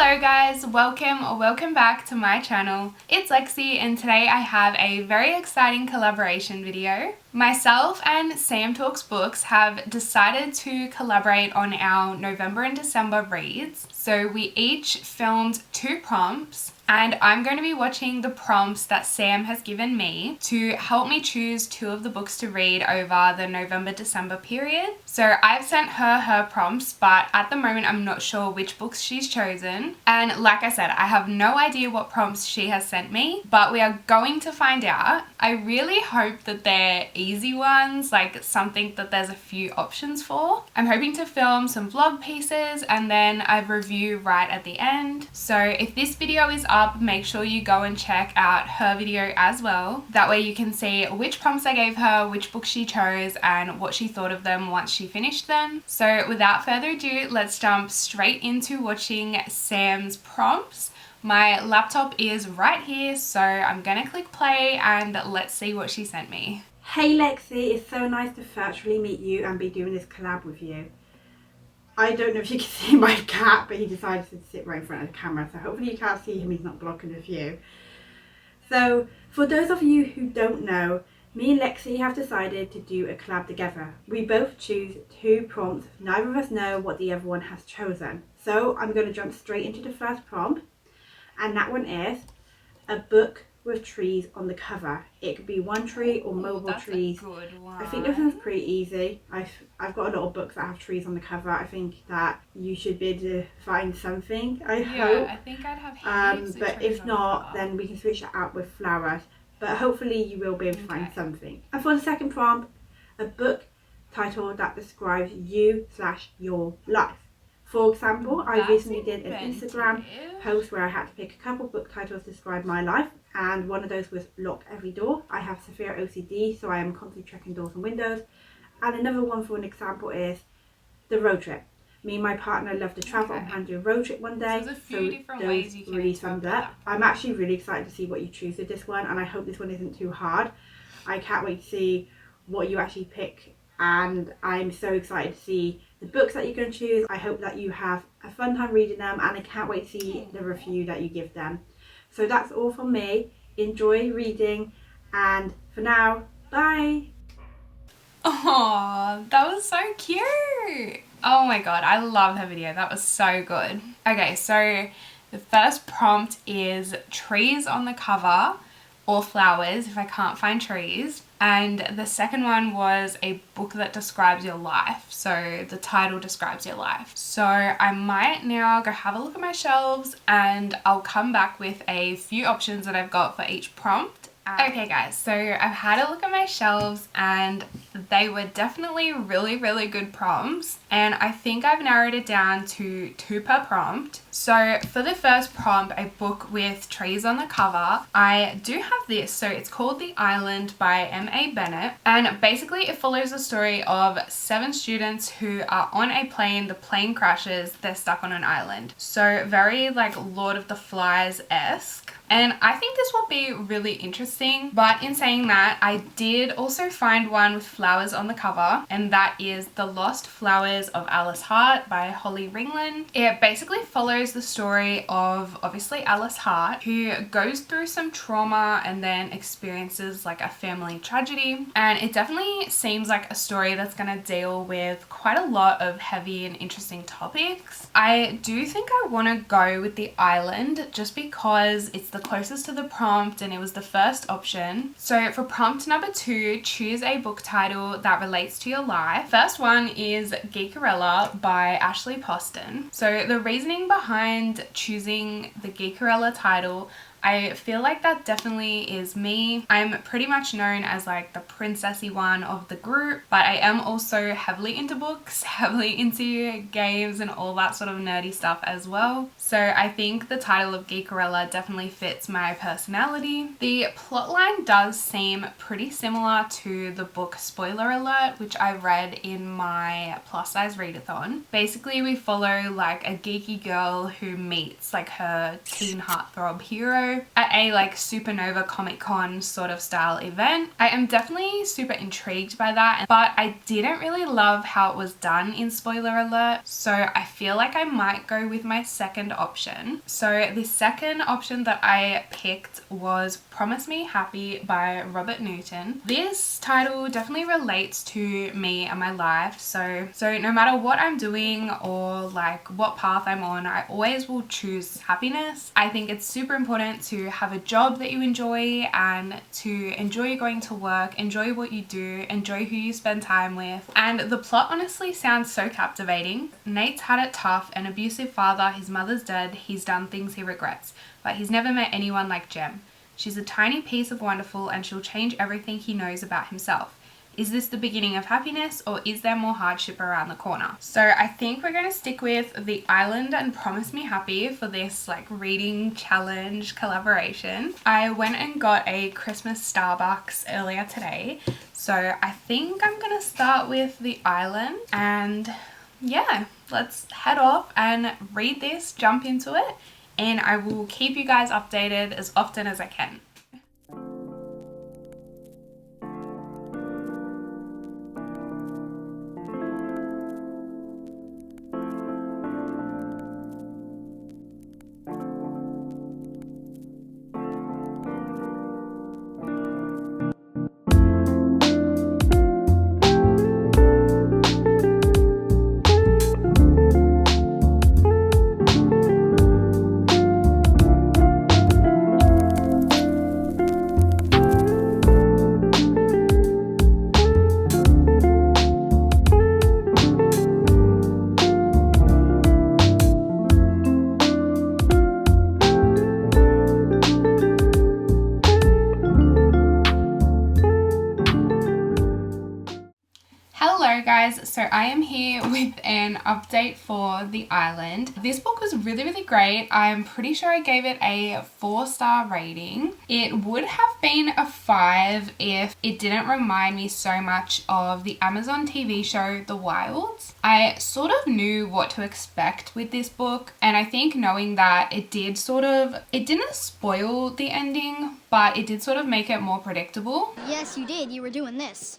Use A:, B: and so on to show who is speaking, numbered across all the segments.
A: Hello guys, welcome back to my channel. It's Lexy and today I have a very exciting collaboration video. Myself and Sam Talks Books have decided to collaborate on our November and December reads. So we each filmed 2 prompts and I'm going to be watching the prompts that Sam has given me to help me choose 2 of the books to read over the November-December period. So I've sent her prompts, but at the moment I'm not sure which books she's chosen. And like I said, I have no idea what prompts she has sent me, but we are going to find out. I really hope that they're easy ones, like something that there's a few options for. I'm hoping to film some vlog pieces and then a review right at the end. So if this video is up, make sure you go and check out her video as well. That way you can see which prompts I gave her, which books she chose, and what she thought of them once she finished them. So without further ado, let's jump straight into watching Sam's prompts. My laptop is right here, so I'm gonna click play and let's see what she sent me.
B: Hey Lexy, it's so nice to virtually meet you and be doing this collab with you. I don't know if you can see my cat, but he decided to sit right in front of the camera, so hopefully you can't see him, he's not blocking the view. So, for those of you who don't know, me and Lexy have decided to do a collab together. We both choose 2 prompts, neither of us know what the other one has chosen. So, I'm going to jump straight into the first prompt, and that one is a book with trees on the cover. It could be one tree or multiple trees.
A: A good one.
B: I think this one's pretty easy. I've got a lot of books that have trees on the cover. I think that you should be able to find something. I hope.
A: I think I'd have heaps
B: but
A: of trees
B: if
A: on
B: not,
A: the
B: then we can switch it out with flowers. But hopefully you will be able to find something. And for the second prompt, a book title that describes you/your life. For example, I recently did an Instagram post where I had to pick a couple book titles to describe my life, and one of those was Lock Every Door. I have severe OCD, so I am constantly checking doors and windows. And another one for an example is The Road Trip. Me and my partner love to travel and do a road trip one day.
A: So there's a few different ways you can
B: really summed up. I'm actually really excited to see what you choose with this one, and I hope this one isn't too hard. I can't wait to see what you actually pick, and I'm so excited to see the books that you're going to choose. I hope that you have a fun time reading them, and I can't wait to see the review that you give them. So that's all from me. Enjoy reading, and for now, bye!
A: Oh, that was so cute. Oh my god, I love her video. That was so good. Okay, so the first prompt is trees on the cover or flowers if I can't find trees. And the second one was a book that describes your life. So the title describes your life. So I might now go have a look at my shelves and I'll come back with a few options that I've got for each prompt. Okay guys, so I've had a look at my shelves and they were definitely really good prompts, and I think I've narrowed it down to 2 per prompt. So for the first prompt, a book with trees on the cover, I do have this. So it's called The Island by M.A. Bennett, and basically it follows the story of 7 students who are on a plane. The plane crashes, they're stuck on an island. So very like Lord of the Flies-esque. And I think this will be really interesting. But in saying that, I did also find one with flowers on the cover, and that is The Lost Flowers of Alice Hart by Holly Ringland. It basically follows the story of obviously Alice Hart, who goes through some trauma and then experiences like a family tragedy. And it definitely seems like a story that's going to deal with quite a lot of heavy and interesting topics. I do think I want to go with The Island just because it's the closest to the prompt and it was the first option. So for prompt number 2, choose a book title that relates to your life. First one is Geekerella by Ashley Poston. So the reasoning behind choosing the Geekerella title, I feel like that definitely is me. I'm pretty much known as like the princessy one of the group, but I am also heavily into books, heavily into games and all that sort of nerdy stuff as well. So I think the title of Geekerella definitely fits my personality. The plotline does seem pretty similar to the book Spoiler Alert, which I read in my plus size readathon. Basically we follow like a geeky girl who meets like her teen heartthrob hero, show at a like Supernova Comic Con sort of style event. I am definitely super intrigued by that, but I didn't really love how it was done in spoiler alert, so I feel like I might go with my second option. So the second option that I picked was Promise Me Happy by Robert Newton. This title definitely relates to me and my life, so no matter what I'm doing or like what path I'm on, I always will choose happiness. I think it's super important to have a job that you enjoy and to enjoy going to work, enjoy what you do, enjoy who you spend time with. And the plot honestly sounds so captivating. Nate's had it tough, an abusive father, his mother's dead, he's done things he regrets, but he's never met anyone like Jem. She's a tiny piece of wonderful and she'll change everything he knows about himself. Is this the beginning of happiness, or is there more hardship around the corner? So I think we're going to stick with The Island and Promise Me Happy for this like reading challenge collaboration. I went and got a Christmas Starbucks earlier today, so I think I'm going to start with The Island, and yeah, let's head off and read this, jump into it, and I will keep you guys updated as often as I can. Hello guys, so I am here with an update for The Island. This book was really great. I'm pretty sure I gave it a 4-star rating. It would have been a 5 if it didn't remind me so much of the Amazon TV show The Wilds. I sort of knew what to expect with this book, and I think knowing that it didn't spoil the ending, but it did sort of make it more predictable.
C: Yes, you did. You were doing this.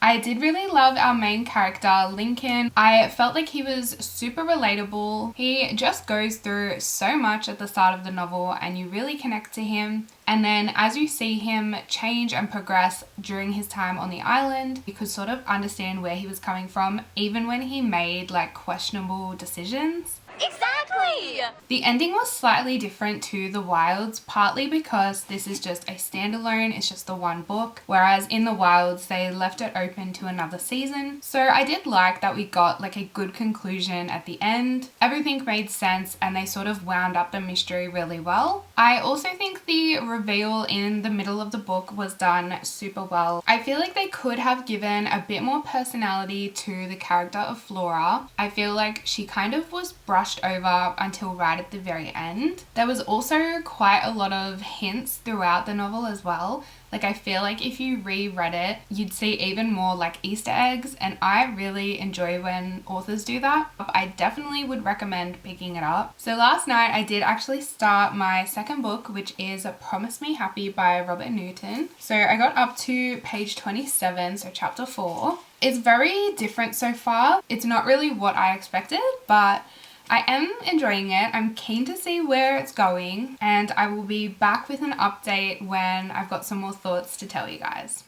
A: I did really love our main character, Lincoln. I felt like he was super relatable. He just goes through so much at the start of the novel and you really connect to him. And then as you see him change and progress during his time on the island, you could sort of understand where he was coming from, even when he made like questionable decisions.
C: Exactly!
A: The ending was slightly different to The Wilds, partly because this is just a standalone, it's just the one book, whereas in The Wilds they left it open to another season. So I did like that we got like a good conclusion at the end. Everything made sense and they sort of wound up the mystery really well. I also think the reveal in the middle of the book was done super well. I feel like they could have given a bit more personality to the character of Flora. I feel like she kind of was brushed over until right at the very end. There was also quite a lot of hints throughout the novel as well. Like I feel like if you reread it, you'd see even more like Easter eggs, and I really enjoy when authors do that. I definitely would recommend picking it up. So last night I did actually start my second book, which is Promise Me Happy by Robert Newton. So I got up to page 27, so chapter 4. It's very different so far. It's not really what I expected, but I am enjoying it. I'm keen to see where it's going, and I will be back with an update when I've got some more thoughts to tell you guys.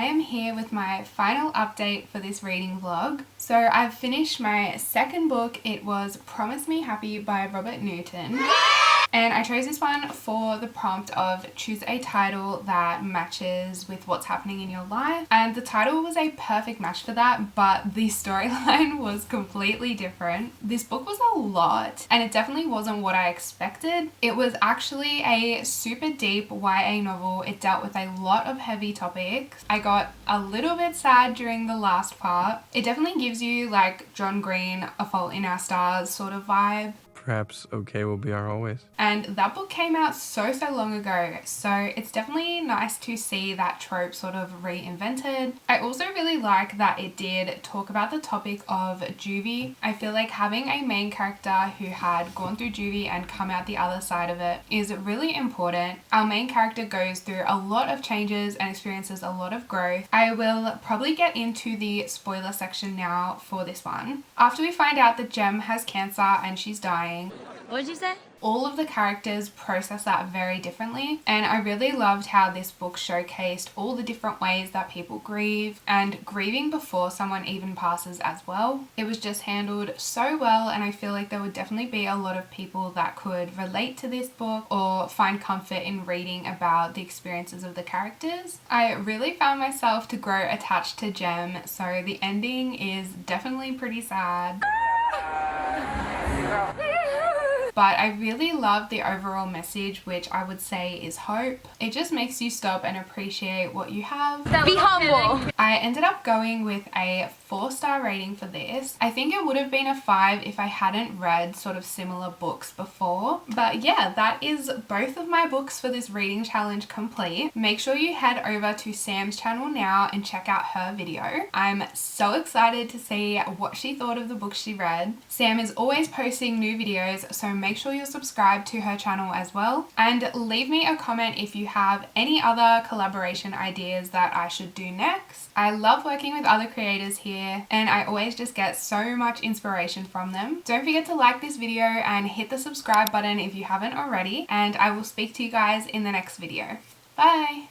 A: am here with my final update for this reading vlog. So I've finished my second book. It was Promise Me Happy by Robert Newton. And I chose this one for the prompt of choose a title that matches with what's happening in your life. And the title was a perfect match for that, but the storyline was completely different. This book was a lot, and it definitely wasn't what I expected. It was actually a super deep YA novel. It dealt with a lot of heavy topics. I got a little bit sad during the last part. It definitely gives you like John Green, A Fault in Our Stars sort of vibe.
D: Perhaps okay will be our always.
A: And that book came out so long ago, so it's definitely nice to see that trope sort of reinvented. I also really like that it did talk about the topic of juvie. I feel like having a main character who had gone through juvie and come out the other side of it is really important. Our main character goes through a lot of changes and experiences a lot of growth. I will probably get into the spoiler section now for this one. After we find out that Jem has cancer and she's dying,
C: What did you say?
A: all of the characters process that very differently, and I really loved how this book showcased all the different ways that people grieve and grieving before someone even passes as well. It was just handled so well, and I feel like there would definitely be a lot of people that could relate to this book or find comfort in reading about the experiences of the characters. I really found myself to grow attached to Jem, so the ending is definitely pretty sad. But I really love the overall message, which I would say is hope. It just makes you stop and appreciate what you have.
C: Be humble.
A: I ended up going with a 4-star rating for this. I think it would have been a 5 if I hadn't read sort of similar books before. But yeah, that is both of my books for this reading challenge complete. Make sure you head over to Sam's channel now and check out her video. I'm so excited to see what she thought of the books she read. Sam is always posting new videos, so make sure you're subscribed to her channel as well. And leave me a comment if you have any other collaboration ideas that I should do next. I love working with other creators here, and I always just get so much inspiration from them. Don't forget to like this video and hit the subscribe button if you haven't already, and I will speak to you guys in the next video. Bye!